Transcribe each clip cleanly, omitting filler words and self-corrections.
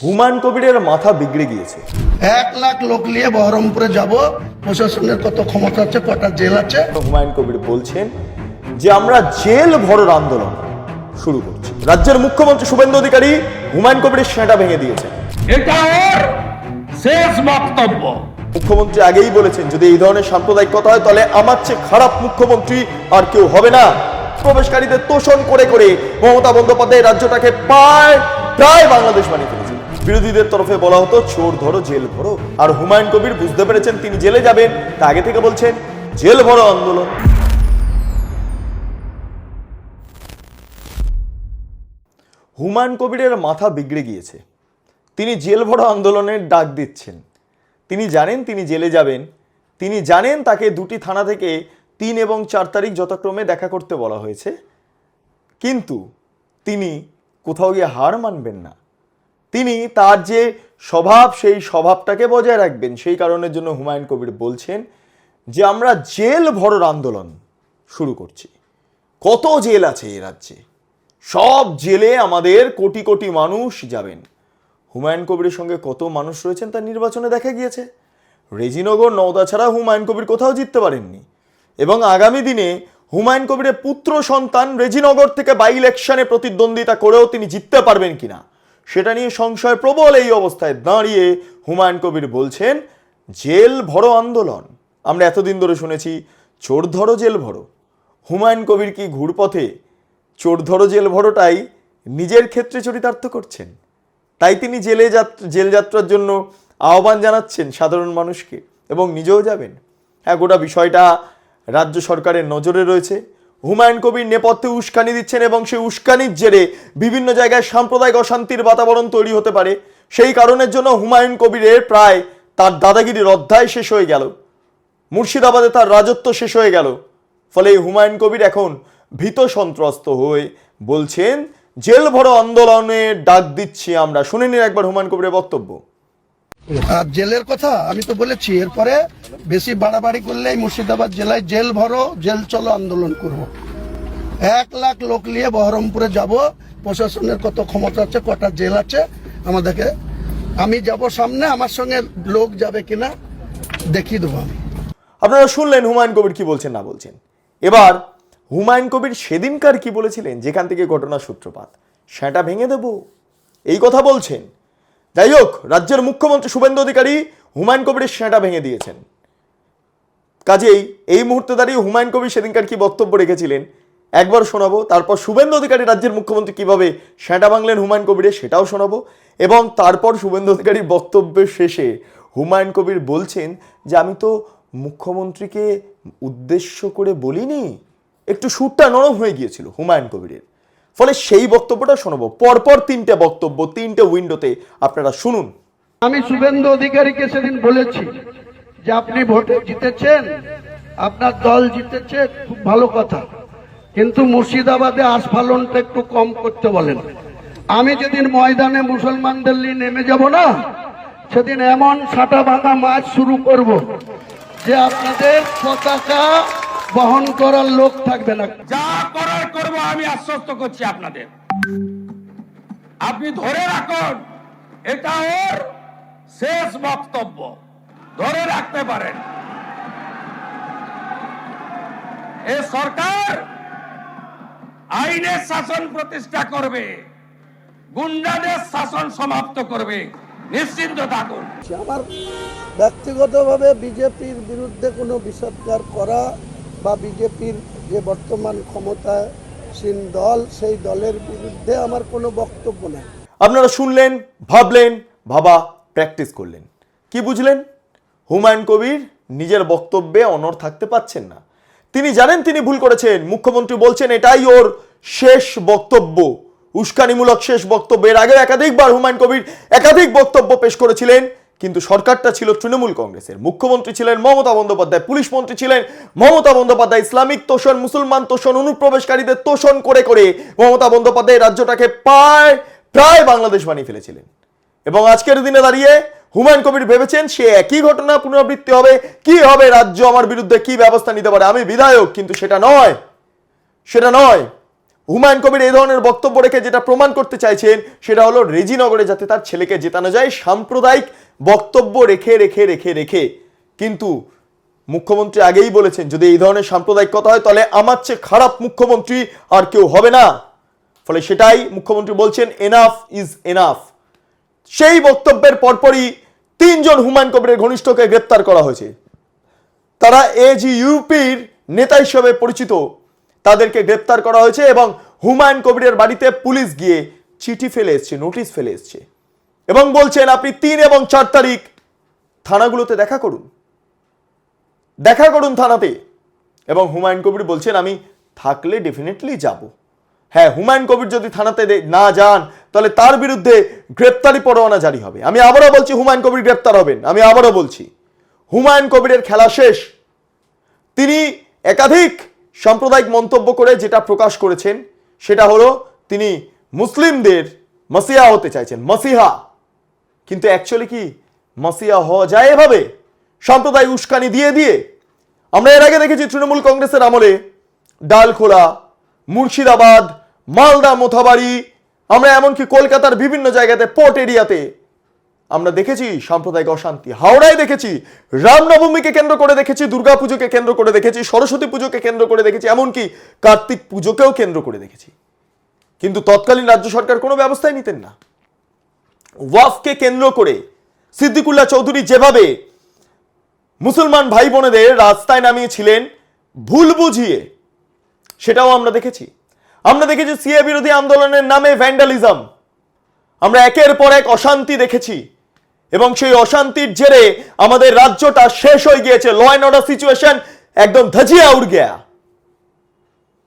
হুমায়ুন কবিরের মাথা বিগড়ে গিয়েছে। 1 লাখ লোক নিয়ে বহরমপুরে যাব, প্রশাসনের কত ক্ষমতা আছে, কটা জেল আছে। হুমায়ুন কবির বলছেন যে আমরা জেল ভরোর আন্দোলন শুরু করছি। রাজ্যের মুখ্যমন্ত্রী শুভেন্দু অধিকারী হুমায়ুন কবিরের সেটা ভেঙে দিয়েছেন। এটা ওর শেষ বক্তব্য। মুখ্যমন্ত্রী আগেই বলেছেন যদি এই ধরনের সাম্প্রদায়িক কথা হয় তাহলে আমার চেয়ে খারাপ মুখ্যমন্ত্রী আর কেউ হবে না। প্রবেশকারীদের তোষণ করে করে মমতা বন্দ্যোপাধ্যায় রাজ্যটাকে প্রায় বাংলাদেশ বানিয়ে ফেলেছেন। বিরোধীদের তরফে বলা হতো চোর ধরো জেল ভরো, আর হুমায়ুন কবির বুঝতে পেরেছেন তিনি জেলে যাবেন, তা আগে থেকে বলছেন জেল ভরো আন্দোলন। হুমায়ুন কবিরের মাথা বিগড়ে গিয়েছে। তিনি জেল ভরো আন্দোলনের ডাক দিচ্ছেন। তিনি জানেন তিনি জেলে যাবেন। তিনি জানেন তাকে দুটি থানা থেকে 3 এবং 4 তারিখ যথাক্রমে দেখা করতে বলা হয়েছে, কিন্তু তিনি কোথাও গিয়ে হার মানবেন না। তিনি তার যে স্বভাব সেই স্বভাবটাকে বজায় রাখবেন। সেই কারণের জন্য হুমায়ুন কবির বলছেন যে আমরা জেল ভরোর আন্দোলন শুরু করছি। কত জেল আছে এই রাজ্যে, সব জেলে আমাদের কোটি কোটি মানুষ যাবেন। হুমায়ুন কবিরের সঙ্গে কত মানুষ রয়েছেন তা নির্বাচনে দেখা গিয়েছে। রেজিনগর নওদা ছাড়া হুমায়ুন কবির কোথাও জিততে পারেননি, এবং আগামী দিনে হুমায়ুন কবিরের পুত্র সন্তান রেজিনগর থেকে বাই ইলেকশনে প্রতিদ্বন্দ্বিতা করেও তিনি জিততে পারবেন কিনা সেটা নিয়ে সংশয় প্রবল। এই অবস্থায় দাঁড়িয়ে হুমায়ুন কবির বলছেন জেল ভরো আন্দোলন। আমরা এতদিন ধরে শুনেছি চোর ধরো জেল ভরো। হুমায়ুন কবির কি ঘুরপথে চোর ধরো জেল ভরোটাই নিজের ক্ষেত্রে চরিতার্থ করছেন? তাই তিনি জেল যাত্রার জন্য আহ্বান জানাচ্ছেন সাধারণ মানুষকে এবং নিজেও যাবেন। হ্যাঁ, গোটা বিষয়টা রাজ্য সরকারের নজরে রয়েছে। হুমায়ুন কবির নেপথ্যে উস্কানি দিচ্ছেন এবং সেই উস্কানির জেরে বিভিন্ন জায়গায় সাম্প্রদায়িক অশান্তির বাতাবরণ তৈরি হতে পারে। সেই কারণের জন্য হুমায়ুন কবিরের প্রায় তার দাদাগিরির অধ্যায় শেষ হয়ে গেল, মুর্শিদাবাদে তার রাজত্ব শেষ হয়ে গেল। ফলে হুমায়ুন কবির এখন ভীত সন্ত্রস্ত হয়ে বলছেন জেল ভরো আন্দোলনের ডাক দিচ্ছি আমরা। শুনে নিন একবার হুমায়ুন কবিরের বক্তব্য। আর জেলের কথা আমি তো বলেছি, এরপরে বেশি বাড়াবাড়ি করলে মুর্শিদাবাদ জেলায় জেল ভরো জেল চলো আন্দোলন করব। 1 লাখ লোক নিয়ে বহরমপুরে যাব, প্রশাসনের কত ক্ষমতা আছে, কটা জেল আছে আমাদেরকে। আমি যাব সামনে, আমার সঙ্গে লোক যাবে কিনা দেখিয়ে দেবো আমি। আপনারা শুনলেন হুমায়ুন কবির কি বলছেন না বলছেন। এবার হুমায়ুন কবির সেদিনকার কি বলেছিলেন, যেখান থেকে ঘটনার সূত্রপাত, সেটা ভেঙে দেব, এই কথা বলছেন। যাই হোক, রাজ্যের মুখ্যমন্ত্রী শুভেন্দু অধিকারী হুমায়ুন কবিরের সেটা ভেঙে দিয়েছেন। কাজেই এই মুহূর্তে দাঁড়িয়ে হুমায়ুন কবির সেদিনকার কি বক্তব্য রেখেছিলেন একবার শোনাবো, তারপর শুভেন্দু অধিকারী রাজ্যের মুখ্যমন্ত্রী কিভাবে সেটা ভাঙলেন হুমায়ুন কবিরের সেটাও শোনাবো, এবং তারপর শুভেন্দু অধিকারীর বক্তব্যের শেষে হুমায়ুন কবির বলছেন যে আমি তো মুখ্যমন্ত্রীকে উদ্দেশ্য করে বলিনি, একটু সুরটা নরম হয়ে গিয়েছিল হুমায়ুন কবিরের। ফলে সেই বক্তব্যটা শোনাবো। পরপর 3টে বক্তব্য 3টে উইন্ডোতে আপনারা শুনুন। আমি শুভেন্দু অধিকারীকে সেদিন বলেছি যে আপনি ভোটে জিতেছেন, আপনার দল জিতেছে, খুব ভালো কথা, কিন্তু মুর্শিদাবাদে আস্ফালনটা একটু কম করতে বলেন। আমি যেদিন ময়দানে মুসলমানদের নিয়ে নেমে যাব না, সেদিন এমন সাটা ভাঙা মাছ শুরু করব যে আপনাদের পতাকা বহন করার লোক থাকবে না। যা করার করব, আমি আশ্বস্ত করছি আপনাদের। আপনি ধরে রাখুন, এটা ওর শেষ বক্তব্য, ধরে রাখতে পারেন। এ সরকার আইনের শাসন প্রতিষ্ঠা করবে, গুন্ডাদের শাসন সমাপ্ত করবে, নিশ্চিন্ত থাকুন। আমার ব্যক্তিগতভাবে বিজেপির বিরুদ্ধে কোনো বিষোদ্গার করা বা বিজেপির যে বর্তমান ক্ষমতাসীন দল সেই দলের বিরুদ্ধে আমার কোনো বক্তব্য নেই। আপনারা শুনলেন, ভাবলেন, ভাবা প্র্যাকটিস করলেন, কি বুঝলেন? হুমায়ুন কবির নিজের বক্তব্যে অনড় থাকতে পাচ্ছেন না। তিনি জানেন তিনি ভুল করেছেন। মুখ্যমন্ত্রী বলছেন এটাই ওর শেষ বক্তব্য, উস্কানিমূলক শেষ বক্তব্য। এর আগে একাধিকবার হুমায়ুন কবির একাধিক বক্তব্য পেশ করেছিলেন, কিন্তু সরকারটা ছিল তৃণমূল কংগ্রেসের, মুখ্যমন্ত্রী ছিলেন মমতা বন্দ্যোপাধ্যায়, পুলিশ মন্ত্রী ছিলেন মমতা বন্দ্যোপাধ্যায়। ইসলামিক তোষণ, মুসলমান তোষণ, অনুপ্রবেশকারীদের তোষণ করে করে মমতা বন্দ্যোপাধ্যায় রাজ্যটাকে প্রায় বাংলাদেশ বানিয়ে ফেলেছিলেন। এবং আজকের দিনে দাঁড়িয়ে হুমায়ুন কবির ভেবেছেন সে একই ঘটনা পুনরাবৃত্তি হবে। কি হবে, রাজ্য আমার বিরুদ্ধে কি ব্যবস্থা নিতে পারে, আমি বিধায়ক, কিন্তু সেটা নয়। হুমায়ুন কবির এই ধরনের বক্তব্য রেখে যেটা প্রমাণ করতে চাইছেন সেটা হলো রেজিনগরে যাতে তার ছেলেকে জেতানো যায় সাম্প্রদায়িক বক্তব্য রেখে রেখে রেখে রেখে। কিন্তু মুখ্যমন্ত্রী আগেই বলেছেন যদি এই ধরনের সাম্প্রদায়িক কথা হয় তাহলে আমার চেয়ে খারাপ মুখ্যমন্ত্রী আর কেউ হবে না। ফলে সেটাই মুখ্যমন্ত্রী বলছেন, এনাফ ইজ এনাফ। সেই বক্তব্যের পরপরই 3 জন হুমায়ুন কবিরের ঘনিষ্ঠকে গ্রেপ্তার করা হয়েছে। তারা এজিইউপির নেতা হিসেবে পরিচিত, তাদেরকে গ্রেপ্তার করা হয়েছে এবং হুমায়ুন কবিরের বাড়িতে পুলিশ গিয়ে চিঠি ফেলে এসছে, নোটিশ ফেলে এসছে এবং বলছেন আপনি 3 এবং 4 তারিখ থানাগুলোতে দেখা করুন থানাতে। এবং হুমায়ুন কবির বলছেন আমি থাকলে ডেফিনেটলি যাব। হ্যাঁ, হুমায়ুন কবির যদি থানাতে না যান তাহলে তার বিরুদ্ধে গ্রেপ্তারি পরোয়ানা জারি হবে। আমি আবারও বলছি হুমায়ুন কবির গ্রেপ্তার হবেন। আমি আবারও বলছি হুমায়ুন কবিরের খেলা শেষ। তিনি একাধিক সাম্প্রদায়িক মন্তব্য করে যেটা প্রকাশ করেছেন সেটা হলো তিনি মুসলিমদের মাসিহা হতে চাইছেন, মাসিহা। কিন্তু অ্যাকচুয়ালি কি মাসিহা হওয়া যায় এভাবে সাম্প্রদায়িক উস্কানি দিয়ে দিয়ে? আমরা এর আগে দেখেছি তৃণমূল কংগ্রেসের আমলে ডালখোলা, মুর্শিদাবাদ, মালদা, মোথাবাড়ি, আমরা এমনকি কলকাতার বিভিন্ন জায়গাতে পোর্ট এরিয়াতে আমরা দেখেছি সাম্প্রদায়িক অশান্তি। হাওড়ায় দেখেছি, রামনবমীকে কেন্দ্র করে দেখেছি, দুর্গাপুজোকে কেন্দ্র করে দেখেছি, সরস্বতী পুজোকে কেন্দ্র করে দেখেছি, এমনকি কার্তিক পুজোকেও কেন্দ্র করে দেখেছি। কিন্তু তৎকালীন রাজ্য সরকার কোনো ব্যবস্থাই নিতেন না। ওয়াকফকে কেন্দ্র করে সিদ্দিকুল্লাহ চৌধুরী যেভাবে মুসলমান ভাই বোনেদের রাস্তায় নামিয়েছিলেন ভুল বুঝিয়ে, সেটাও আমরা দেখেছি। আমরা দেখেছি সিএ বিরোধী আন্দোলনের নামে ভ্যান্ডালিজম, আমরা একের পর এক অশান্তি দেখেছি এবং সেই অশান্তির জেরে আমাদের রাজ্যটা শেষ হয়ে গিয়েছে। ল অ্যান্ড অর্ডার সিচুয়েশন একদম ধাজিয়া উড় গেয়া।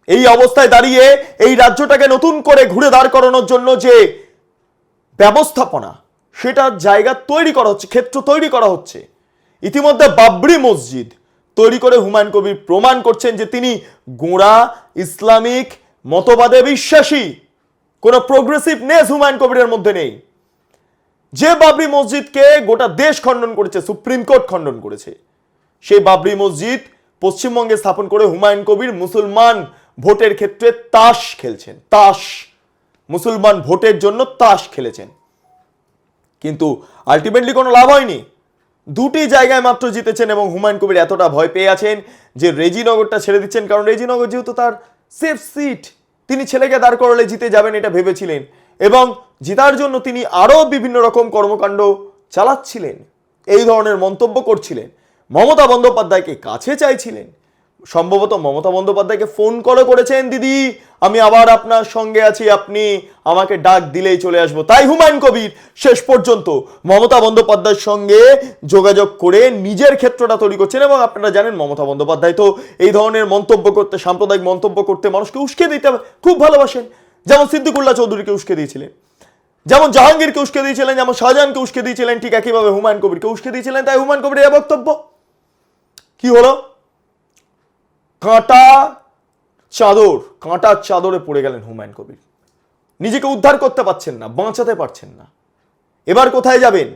এই অবস্থায় দাঁড়িয়ে এই রাজ্যটাকে নতুন করে ঘুরে দাঁড় করানোর জন্য যে ব্যবস্থাপনা, সেটার জায়গা তৈরি করা হচ্ছে, ক্ষেত্র তৈরি করা হচ্ছে। ইতিমধ্যে বাবরি মসজিদ তৈরি করে হুমায়ুন কবির প্রমাণ করছেন যে তিনি গোঁড়া ইসলামিক মতবাদে বিশ্বাসী। কোনো প্রোগ্রেসিভনেস হুমায়ুন কবিরের মধ্যে নেই। যে বাবরি মসজিদকে গোটা দেশ খণ্ডন করেছে, সুপ্রিম কোর্ট খণ্ডন করেছে, সেই বাবরি মসজিদ পশ্চিমবঙ্গে স্থাপন করে হুমায়ুন কবির মুসলমান ভোটের ক্ষেত্রে তাস খেলছেন। তাস, মুসলমান ভোটের জন্য তাস খেলেছেন, কিন্তু আলটিমেটলি কোনো লাভ হয়নি। 2টি জায়গায় মাত্র জিতেছেন এবং হুমায়ুন কবির এতটা ভয় পেয়ে আছেন যে রেজিনগরটা ছেড়ে দিচ্ছেন, কারণ রেজিনগর যেহেতু তার সেফ সিট, তিনি ছেলেকে দাঁড় করালে জিতে যাবেন এটা ভেবেছিলেন এবং জিতার জন্য তিনি আরো বিভিন্ন রকম কর্মকাণ্ড চালাচ্ছিলেন, এই ধরনের মন্তব্য করছিলেন, মমতা বন্দ্যোপাধ্যায়কে কাছে চাইছিলেন। সম্ভবত মমতা বন্দ্যোপাধ্যায়কে ফোন করেছেন, দিদি আমি আবার আপনার সঙ্গে আছি, আপনি আমাকে ডাক দিলেই চলে আসবো। তাই হুমায়ুন কবির শেষ পর্যন্ত মমতা বন্দ্যোপাধ্যায়ের সঙ্গে যোগাযোগ করে নিজের ক্ষেত্রটা তৈরি করছেন। এবং আপনারা জানেন মমতা বন্দ্যোপাধ্যায় তো এই ধরনের মন্তব্য করতে, সাম্প্রদায়িক মন্তব্য করতে মানুষকে উস্কে দিতে খুব ভালোবাসেন। যেমন সিদ্দিকুল্লাহ চৌধুরীকে উস্কে দিয়েছিলেন, যেমন জাহাঙ্গীরকে উস্কে দিয়েছিলেন, যেমন শাহজাহানকে উস্কে দিয়েছিলেন, ঠিক একইভাবে হুমায়ুন কবিরকে উস্কে দিয়েছিলেন। তাই হুমায়ুন কবিরের এই বক্তব্য কি হলো? কাঁটার চাদরে পড়ে গেলেন হুমায়ুন কবির। নিজেকে উদ্ধার করতে পারছেন না, বাঁচাতে পারছেন না। এবার কোথায় যাবেন?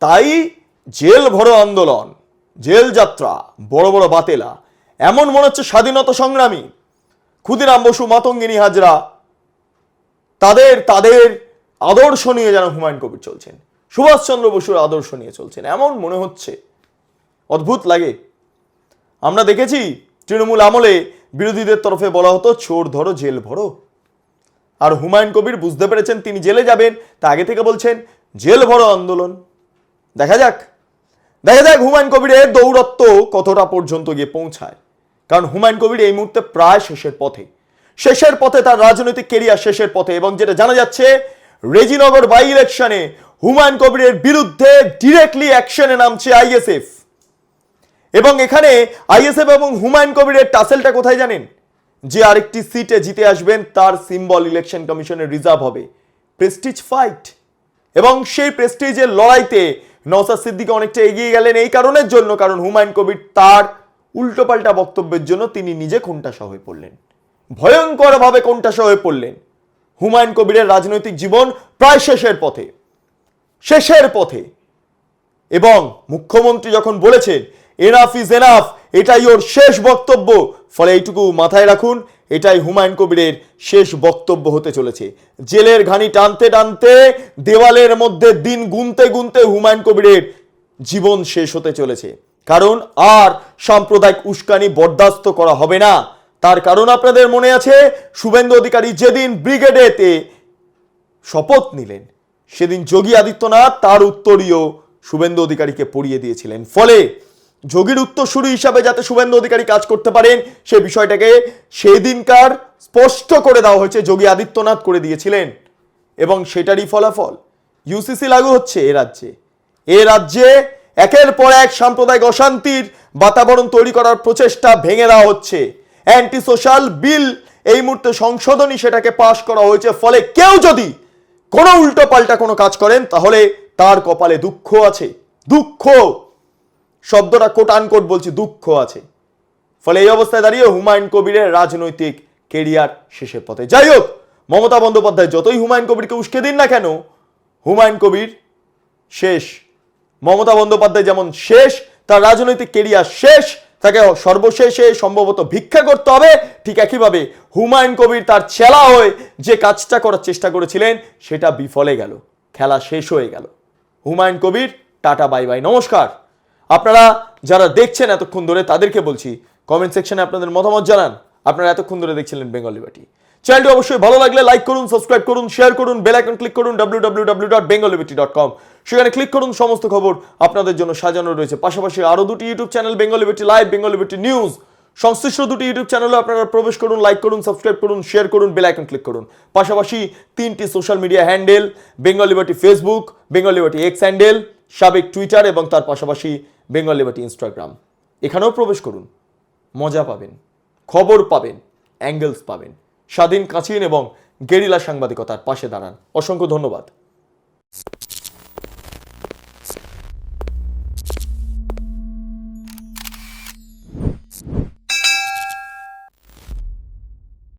তাই জেল ভরো আন্দোলন, জেল যাত্রা, বড় বড় বাতেলা, এমন মনে হচ্ছে স্বাধীনতা সংগ্রামী ক্ষুদিরাম বসু, মাতঙ্গিনী হাজরা, তাদের আদর্শ নিয়ে যেন হুমায়ুন কবির চলছেন, সুভাষচন্দ্র বসুর আদর্শ নিয়ে চলছেন, এমন মনে হচ্ছে। অদ্ভুত লাগে। আমরা দেখেছি তৃণমূল আমলে বিরোধীদের তরফে বলা হতো চোর ধরো জেল ভরো, আর হুমায়ুন কবির বুঝতে পেরেছেন তিনি জেলে যাবেন, তা আগে থেকে বলছেন জেল ভরো আন্দোলন। দেখা যাক হুমায়ুন কবিরের দৌরত্ব কতটা পর্যন্ত গিয়ে পৌঁছায়। কারণ হুমায়ুন কবির এই মুহূর্তে প্রায় শেষের পথে তার রাজনৈতিক কেরিয়ার শেষের পথে। এবং যেটা জানা যাচ্ছে রেজিনগর বাই ইলেকশনে হুমায়ুন কবিরের বিরুদ্ধে ডিরেক্টলি অ্যাকশনে নামছে আইএসএফ। এবং এখানে আইএসএফ এবং হুমায়ুন কবিরের টাসেলটা কোথায় জানেন? যে আরেকটি সিটে জিতে আসবেন তার সিম্বল ইলেকশন কমিশনের রিজার্ভ হবে। প্রেস্টিজ ফাইট, এবং সেই প্রেস্টিজের লড়াইতে নওশাদ সিদ্দিকী অনেকটা এগিয়ে গেলেন এই কারণের জন্য, কারণ হুমায়ুন কবির তার উল্টোপাল্টা বক্তব্যের জন্য তিনি নিজে কোণঠাসা হয়ে পড়লেন, ভয়ঙ্করভাবে কোণঠাসা হয়ে পড়লেন। হুমায়ুন কবিরের রাজনৈতিক জীবন প্রায় শেষের পথে। এবং মুখ্যমন্ত্রী যখন বলেছেন এনাফ ইজ এনাফ, এটাই ওর শেষ বক্তব্য, ফলে এইটুকু মাথায় রাখুন, এটাই হুমায়ুন কবিরের শেষ বক্তব্য হতে চলেছে। জেলের ঘানি টানতে টানতে দেওয়ালের মধ্যে দিন গুনতে গুনতে হুমায়ুন কবিরের জীবন শেষ হতে চলেছে। কারণ আর সাম্প্রদায়িক উস্কানি বরদাস্ত করা হবে না। তার কারণ আপনাদের মনে আছে, শুভেন্দু অধিকারী যেদিন ব্রিগেডেতে শপথ নিলেন সেদিন যোগী আদিত্যনাথ তার উত্তরীয় শুভেন্দু অধিকারীকে পড়িয়ে দিয়েছিলেন। ফলে যোগীর উত্তরসূরি হিসাবে যাতে শুভেন্দু অধিকারী কাজ করতে পারেন সে বিষয়টাকে সেদিনকার স্পষ্ট করে দেওয়া হয়েছে, যোগী আদিত্যনাথ করে দিয়েছিলেন এবং সেটারই ফলাফল ইউসিসি লাগু হচ্ছে এ রাজ্যে একের পর এক সাম্প্রদায়িক অশান্তির বাতাবরণ তৈরি করার প্রচেষ্টা ভেঙে দেওয়া হচ্ছে। অ্যান্টি সোশ্যাল বিল এই মুহূর্তে সংশোধনী সেটাকে পাশ করা হয়েছে। ফলে কেউ যদি কোনো উল্টো পাল্টা কোনো কাজ করেন তাহলে তার কপালে দুঃখ আছে। দুঃখ শব্দটা কোট আনকোট বলছি, দুঃখ আছে। ফলে এই অবস্থায় দাঁড়িয়ে হুমায়ুন কবিরের রাজনৈতিক কেরিয়ার শেষের পথে। যাই হোক, মমতা বন্দ্যোপাধ্যায় যতই হুমায়ুন কবিরকে উস্কে দিন না কেন, হুমায়ুন কবির শেষ। মমতা বন্দ্যোপাধ্যায় যেমন শেষ, তার রাজনৈতিক কেরিয়ার শেষ, তাকে সর্বশেষে সম্ভবত ভিক্ষা করতে হবে, ঠিক একইভাবে হুমায়ুন কবির তার চেলা হয়ে যে কাজটা করার চেষ্টা করেছিলেন সেটা বিফলে গেল, খেলা শেষ হয়ে গেল। Humayun Kabir tata bye bye, নমস্কার। আপনারা যারা দেখছেন এতক্ষণ ধরে তাদেরকে বলছি কমেন্ট সেকশনে আপনাদের মতামত জানান। আপনারা এতক্ষণ ধরে দেখছিলেন বেঙ্গল লিবার্টি। চ্যানেলটি অবশ্যই ভালো লাগলে লাইক করুন, সাবস্ক্রাইব করুন, শেয়ার করুন, বেল আইকন ক্লিক করুন www.bengalliberty.com। সেখানে ক্লিক করুন, সমস্ত খবর আপনাদের জন্য সাজানো রয়েছে। পাশাপাশি আরো দুটি YouTube channel, Bengal liberty live, Bengal liberty news, সংশ্লিষ্ট দুটি ইউটিউব চ্যানেলে আপনারা প্রবেশ করুন, লাইক করুন, সাবস্ক্রাইব করুন, শেয়ার করুন, বেল আইকন ক্লিক করুন। পাশাপাশি তিনটি social media handle, Bengal liberty Facebook, Bengal liberty x handle, সাবেক টুইটার এবং তার পাশাপাশি বেঙ্গল লিবার্টি ইনস্টাগ্রাম, এখানেও প্রবেশ করুন। মজা পাবেন, খবর পাবেন, অ্যাঙ্গেলস পাবেন। স্বাধীন, কাছিন এবং গেরিলা সাংবাদিকতার পাশে দাঁড়ান। অসংখ্য ধন্যবাদ।